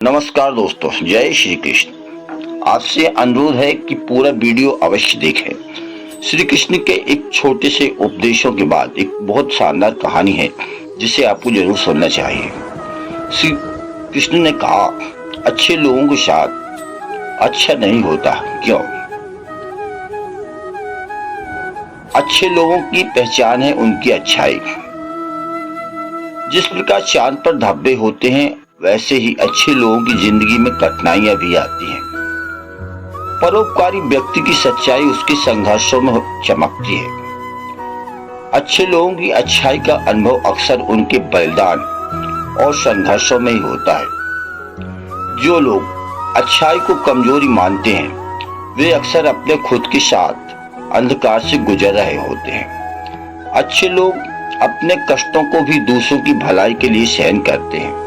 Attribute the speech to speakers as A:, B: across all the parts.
A: नमस्कार दोस्तों, जय श्री कृष्ण। आपसे अनुरोध है कि पूरा वीडियो अवश्य देखें। श्री कृष्ण के एक छोटे से उपदेशों के बाद एक बहुत शानदार कहानी है जिसे आपको जरूर सुनना चाहिए। श्री कृष्ण ने कहा, अच्छे लोगों के साथ अच्छा नहीं होता। क्यों? अच्छे लोगों की पहचान है उनकी अच्छाई। जिस प्रकार चांद पर धब्बे होते हैं, वैसे ही अच्छे लोगों की जिंदगी में कठिनाइयां भी आती हैं। परोपकारी व्यक्ति की सच्चाई उसके संघर्षों में चमकती है। अच्छे लोगों की अच्छाई का अनुभव अक्सर उनके बलिदान और संघर्षों में ही होता है। जो लोग अच्छाई को कमजोरी मानते हैं, वे अक्सर अपने खुद के साथ अंधकार से गुजर रहे होते हैं। अच्छे लोग अपने कष्टों को भी दूसरों की भलाई के लिए सहन करते हैं।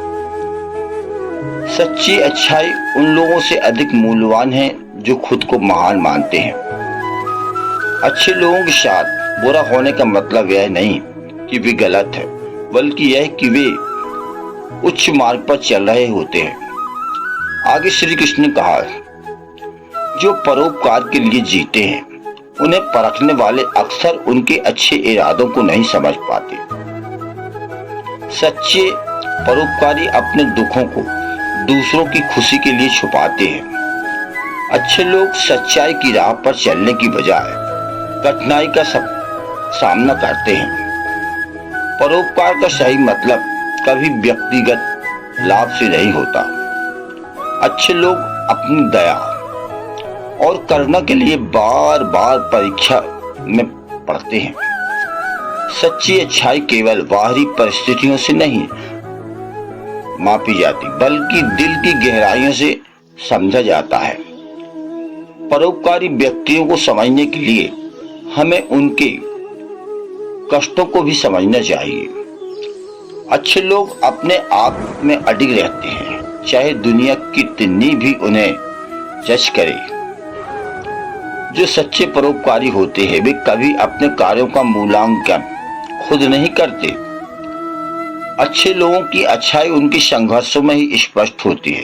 A: सच्ची अच्छाई उन लोगों से अधिक मूल्यवान है जो खुद को महान मानते हैं। अच्छे लोगों के साथ बुरा होने का मतलब यह नहीं कि वे गलत है, बल्कि यह कि वे उच्च मार्ग पर चल रहे होते हैं। आगे श्री कृष्ण ने कहा, जो परोपकार के लिए जीते हैं, उन्हें परखने वाले अक्सर उनके अच्छे इरादों को नहीं समझ पाते। सच्चे परोपकारी अपने दुखों को दूसरों की खुशी के लिए छुपाते हैं। अच्छे लोग सच्चाई की राह पर चलने की बजाय कठिनाई का सामना करते हैं। परोपकार का सही मतलब कभी व्यक्तिगत लाभ से नहीं होता। अच्छे लोग अपनी दया और करुणा के लिए बार बार परीक्षा में पड़ते हैं। सच्ची अच्छाई केवल बाहरी परिस्थितियों से नहीं मापी जाती, बल्कि दिल की गहराइयों से समझा जाता है। परोपकारी व्यक्तियों को समझने के लिए हमें उनके कष्टों को भी समझना चाहिए। अच्छे लोग अपने आप में अडिग रहते हैं, चाहे दुनिया कितनी भी उन्हें जज करे। जो सच्चे परोपकारी होते हैं, वे कभी अपने कार्यों का मूल्यांकन खुद नहीं करते। अच्छे लोगों की अच्छाई उनके संघर्षों में ही स्पष्ट होती है।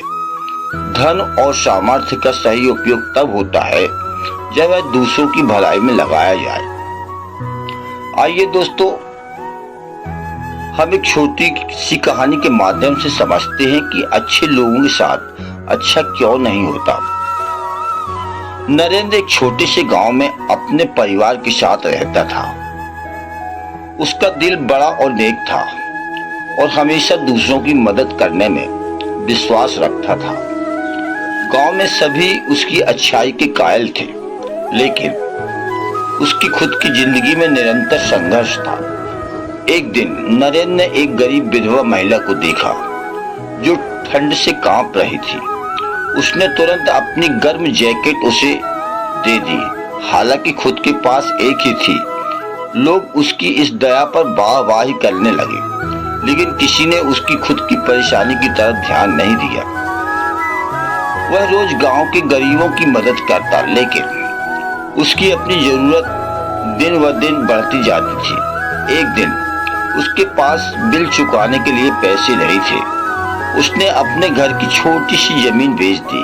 A: धन और सामर्थ्य का सही उपयोग तब होता है जब वह दूसरों की भलाई में लगाया जाए। आइए दोस्तों, हम एक छोटी सी कहानी के माध्यम से समझते हैं कि अच्छे लोगों के साथ अच्छा क्यों नहीं होता। नरेंद्र एक छोटे से गांव में अपने परिवार के साथ रहता था। उसका दिल बड़ा और नेक था और हमेशा दूसरों की मदद करने में विश्वास रखता था। गांव में सभी उसकी अच्छाई के कायल थे, लेकिन उसकी खुद की जिंदगी में निरंतर संघर्ष था। एक दिन नरेंद्र ने एक गरीब विधवा महिला को देखा जो ठंड से कांप रही थी। उसने तुरंत अपनी गर्म जैकेट उसे दे दी। हालांकि खुद के पास एक ही थी। लोग उसकी इस दया पर वाहवाही करने लगे, लेकिन किसी ने उसकी खुद की परेशानी की तरफ ध्यान नहीं दिया। वह रोज गांव के गरीबों की मदद करता, लेकिन उसकी अपनी जरूरत दिन व दिन बढ़ती जाती थी। एक दिन उसके पास बिल चुकाने के लिए पैसे नहीं थे। उसने अपने घर की छोटी सी जमीन बेच दी,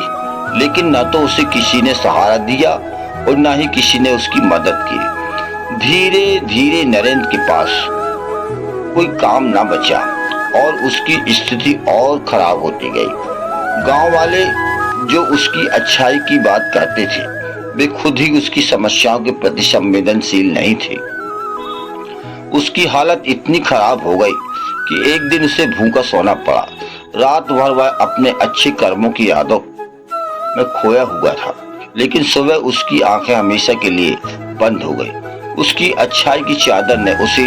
A: लेकिन न तो उसे किसी ने सहारा दिया और न ही किसी ने उसकी मदद की। धीरे धीरे नरेंद्र के पास कोई काम ना बचा और उसकी स्थिति और खराब होती गई। गांव वाले जो उसकी अच्छाई की बात करते थे, वे खुद ही उसकी समस्याओं के प्रति संवेदनशील नहीं थे। उसकी हालत इतनी खराब हो गई कि एक दिन उसे भूखा सोना पड़ा। रात भर वह अपने अच्छे कर्मों की यादों में खोया हुआ था, लेकिन सुबह उसकी आंखें हमेशा के लिए बंद हो गई। उसकी अच्छाई की चादर ने उसे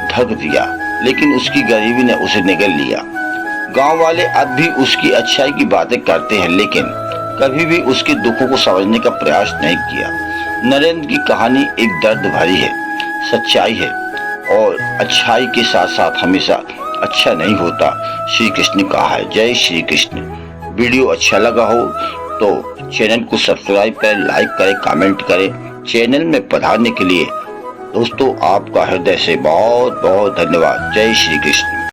A: ढक दिया, लेकिन उसकी गरीबी ने उसे निगल लिया। गांव वाले अब भी उसकी अच्छाई की बातें करते हैं, लेकिन कभी भी उसके दुखों को समझने का प्रयास नहीं किया। नरेंद्र की कहानी एक दर्द भरी है, सच्चाई है, और अच्छाई के साथ साथ हमेशा अच्छा नहीं होता। श्री कृष्ण ने कहा है। जय श्री कृष्ण। वीडियो अच्छा लगा हो तो चैनल को सब्सक्राइब करें, लाइक करें, कमेंट करें। चैनल में पधारने के लिए दोस्तों आपका हृदय से बहुत बहुत धन्यवाद। जय श्री कृष्ण।